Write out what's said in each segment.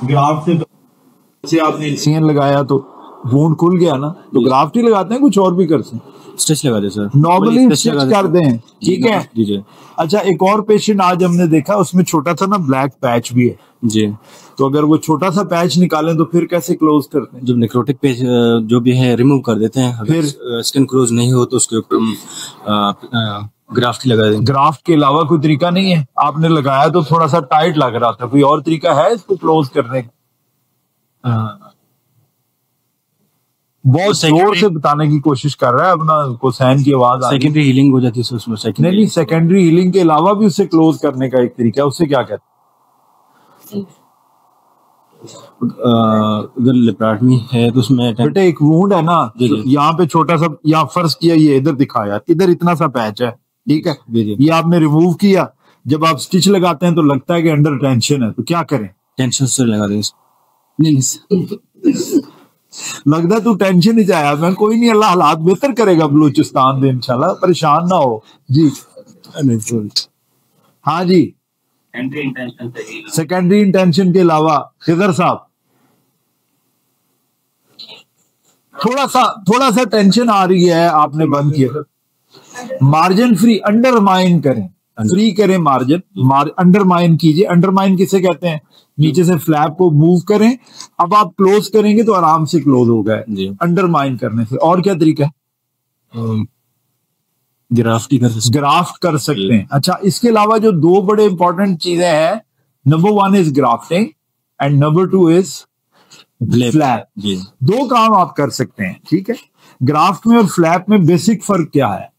Graft से आपने CN लगाया तो वूंड खुल गया ना, तो ग्राफ्ट ही लगाते हैं, कुछ और भी करते हैं? स्टिच लगा दे सर, नॉर्मली स्टिच कर दें, ठीक है जी। अच्छा, एक और पेशेंट आज हमने देखा, उसमें छोटा सा ना ब्लैक पैच भी है जी, तो अगर वो छोटा सा पैच निकालें तो फिर कैसे क्लोज करते हैं? जब नेक्रोटिक पेज जो भी है रिमूव कर देते हैं, फिर स्किन क्लोज नहीं हो तो उसके ऊपर ग्राफ्ट ही लगा दें। ग्राफ्ट के अलावा कोई तरीका नहीं है? आपने लगाया तो थोड़ा सा टाइट लग रहा था, कोई और तरीका है इसको क्लोज करने का? बहुत जोर से बताने की कोशिश कर रहा है अपना, हुसैन की आवाज। सेकेंडरी हीलिंग हो जाती है उसमें। नहीं, सेकेंडरी हीलिंग के अलावा भी उसे क्लोज करने का एक तरीका है, उससे क्या कहते हैं? अगर लेप्राटमी है तो उसमें बेटे एक वुंड है ना, यहाँ पे छोटा सा, यहाँ फर्ज किया, ये इधर दिखाया, इधर इतना सा पैच है, ठीक है, ये आपने रिमूव किया, जब आप स्टिच लगाते हैं तो लगता है कि अंडर टेंशन है, तो क्या करें? टेंशन से लगा दें। नहीं लगता तू टेंशन ही जाया, मैं कोई नहीं, अल्लाह हालात बेहतर करेगा बलूचिस्तान में इंशाल्लाह, परेशान ना हो जी। हाँ जी, सेकेंडरी इंटेंशन के अलावा खिदर साहब, थोड़ा सा टेंशन आ रही है, आपने बंद किया, मार्जिन फ्री, अंडरमाइन करें, फ्री करें मार्जिन, अंडरमाइन कीजिए। अंडरमाइन किसे कहते हैं? नीचे से फ्लैप को मूव करें, अब आप क्लोज करेंगे तो आराम से क्लोज होगा अंडरमाइन करने से। और क्या तरीका है? ग्राफ्ट कर सकते हैं। अच्छा, इसके अलावा जो दो बड़े इंपॉर्टेंट चीजें हैं, number 1 is grafting and number 2 is flap. दो काम आप कर सकते हैं, ठीक है। ग्राफ्ट में और फ्लैप में बेसिक फर्क क्या है?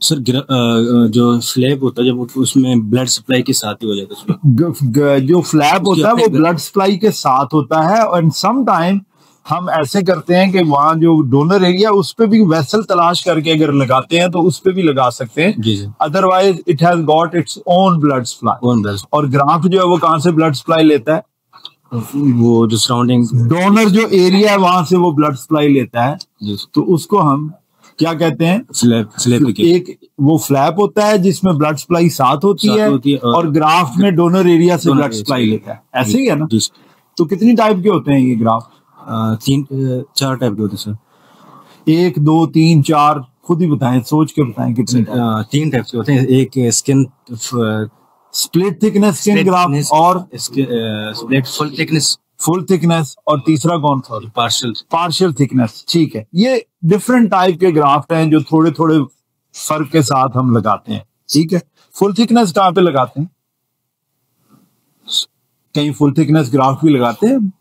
सर जो फ्लैप होता है जब उसमें ब्लड सप्लाई के साथ ही हो जाता है, जो फ्लैप होता है वो ब्लड सप्लाई के साथ होता है, और सम टाइम हम ऐसे करते हैं कि वहाँ जो डोनर एरिया उस पे भी वेसल तलाश करके अगर लगाते हैं तो उस पे भी लगा सकते हैं, otherwise it has got its own blood supply. और ग्राफ्ट जो है वो कहाँ से ब्लड सप्लाई लेता है? वो जो सराउंडिंग डोनर जो एरिया है वहां से वो ब्लड सप्लाई लेता है, तो उसको हम क्या कहते हैं? फ्लैप। एक वो फ्लैप होता है जिसमें ब्लड सप्लाई साथ होती है और ग्राफ्ट में डोनर एरिया से ब्लड सप्लाई लेता है, ऐसे ही है ना? तो कितनी टाइप के होते हैं ये ग्राफ्ट? 4 टाइप के होते हैं सर। 1 2 3 4 खुद ही बताएं, सोच के बताएं कितने? 3 टाइप के होते हैं। एक skin split thickness skin graft, और फुल थिकनेस, और तीसरा कौन सा? Partial thickness. ठीक है, ये डिफरेंट टाइप के ग्राफ्ट हैं जो थोड़े थोड़े फर्क के साथ हम लगाते हैं, ठीक है। फुल थिकनेस कहाँ पे लगाते हैं? कहीं फुल थिकनेस ग्राफ्ट भी लगाते हैं?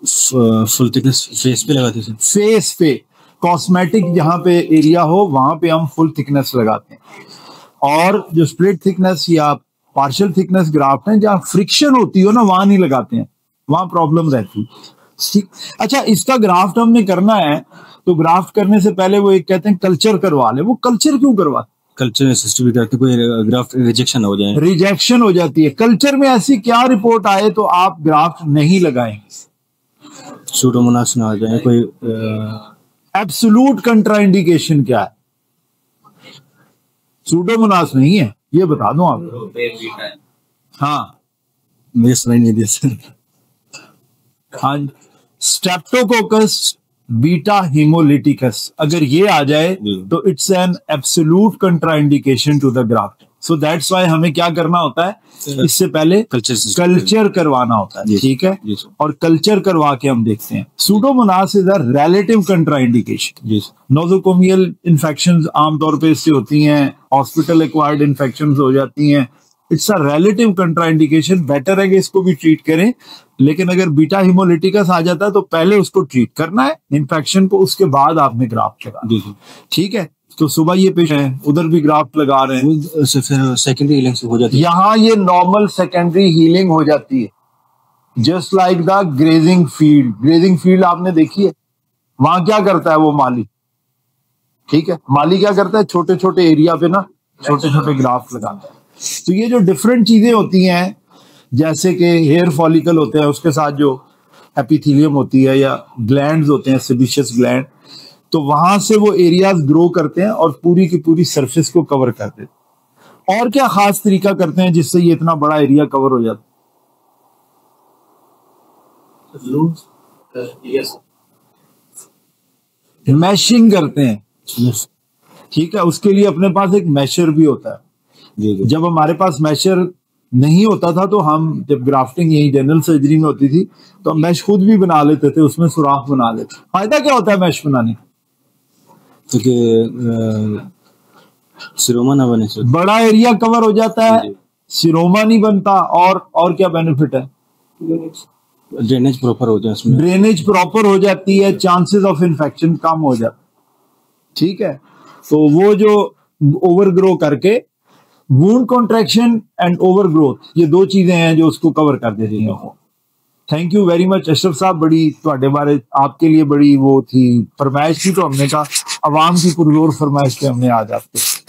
फुल थिकनेस फेस पे लगाते हैं। फेस पे कॉस्मेटिक जहाँ पे एरिया हो वहां पे हम फुल थिकनेस लगाते हैं। और जो स्प्लिट थिकनेस या पार्शियल थिकनेस ग्राफ्ट है, जहाँ फ्रिक्शन होती हो ना, वहां नहीं लगाते हैं, वहां प्रॉब्लम रहती है। अच्छा, इसका ग्राफ्ट हमने करना है तो ग्राफ्ट करने से पहले वो एक कहते हैं कल्चर करवा ले। वो कल्चर क्यों करवा? कल्चर सिस्टम करके कोई ग्राफ्ट रिजेक्शन हो जाए। रिजेक्शन हो जाती है। कल्चर में ऐसी क्या रिपोर्ट आए तो आप ग्राफ्ट नहीं लगाएंगे? सूडोमोनास ना आ जाए कोई। एब्सोल्यूट कंट्राइंडिकेशन क्या है? सूडोमोनास नहीं है, ये बता दूं आपको। हाँ, मुझे सुनाई नहीं दिया। हाँ, स्ट्रेप्टोकोकस बीटा हिमोलिटिकस अगर ये आ जाए तो it's an absolute contraindication to the graft. So that's why हमें क्या करना होता है, इससे पहले कल्चर करवाना होता है, ठीक है। और कल्चर करवा के हम देखते हैं। Pseudomonas is a relative contraindication. Nosocomial infections आमतौर पे इससे होती हैं, हॉस्पिटल एक्वायर्ड इन्फेक्शंस हो जाती हैं। It's a relative contraindication. Better है कि इसको भी ट्रीट करें, लेकिन अगर बीटा हिमोलिटिकस आ जाता है तो पहले उसको ट्रीट करना है इन्फेक्शन को, उसके बाद आपने ग्राफ्ट लगा, ठीक है। तो सुबह ये पेश है, उधर भी ग्राफ्ट लगा रहे हैं, फिर सेकेंडरी हीलिंग हो जाती है। यहाँ ये नॉर्मल सेकेंडरी हीलिंग हो जाती है, just like the grazing field. Grazing field आपने देखी है, वहां क्या करता है वो माली, ठीक है। माली क्या करता है, छोटे छोटे एरिया पे ना छोटे छोटे ग्राफ्ट लगाता है। तो ये जो डिफरेंट चीजें होती हैं, जैसे कि हेयर फॉलिकल होते हैं, उसके साथ जो एपिथेलियम होती है या ग्लैंड्स होते हैं, सेबेशियस ग्लैंड, तो वहां से वो एरियाज ग्रो करते हैं और पूरी की पूरी सरफेस को कवर कर देते हैं। और क्या खास तरीका करते हैं जिससे ये इतना बड़ा एरिया कवर हो जाता मैशिंग करते हैं, ठीक है। उसके लिए अपने पास एक मैशर भी होता है। जब हमारे पास मैशर नहीं होता था तो हम, जब ग्राफ्टिंग यही जनरल सर्जरी में होती थी, तो हम मैश खुद भी बना लेते थे, उसमें सुराख बना लेते। फायदा क्या होता है मैश बनाने का? क्योंकि सिरोमा ना बने, बड़ा एरिया कवर हो जाता है, सिरोमा नहीं बनता, और क्या बेनिफिट है? ड्रेनेज प्रॉपर हो जाए, ड्रेनेज प्रॉपर हो जाती है, चांसेस ऑफ इन्फेक्शन कम हो जाते, ठीक है। तो वो जो ओवरग्रो करके, वूंड कॉन्ट्रैक्शन एंड ओवरग्रोथ, ये दो चीजें हैं जो उसको कवर कर देती हैं। Thank you very much Ashraf साहब, बड़ी ਤੁਹਾਡੇ बारे आपके लिए बड़ी वो थी फरमाइश थी, तो हमने कहा अवाम की पुरजोर फरमाइश पे हमने आज आपके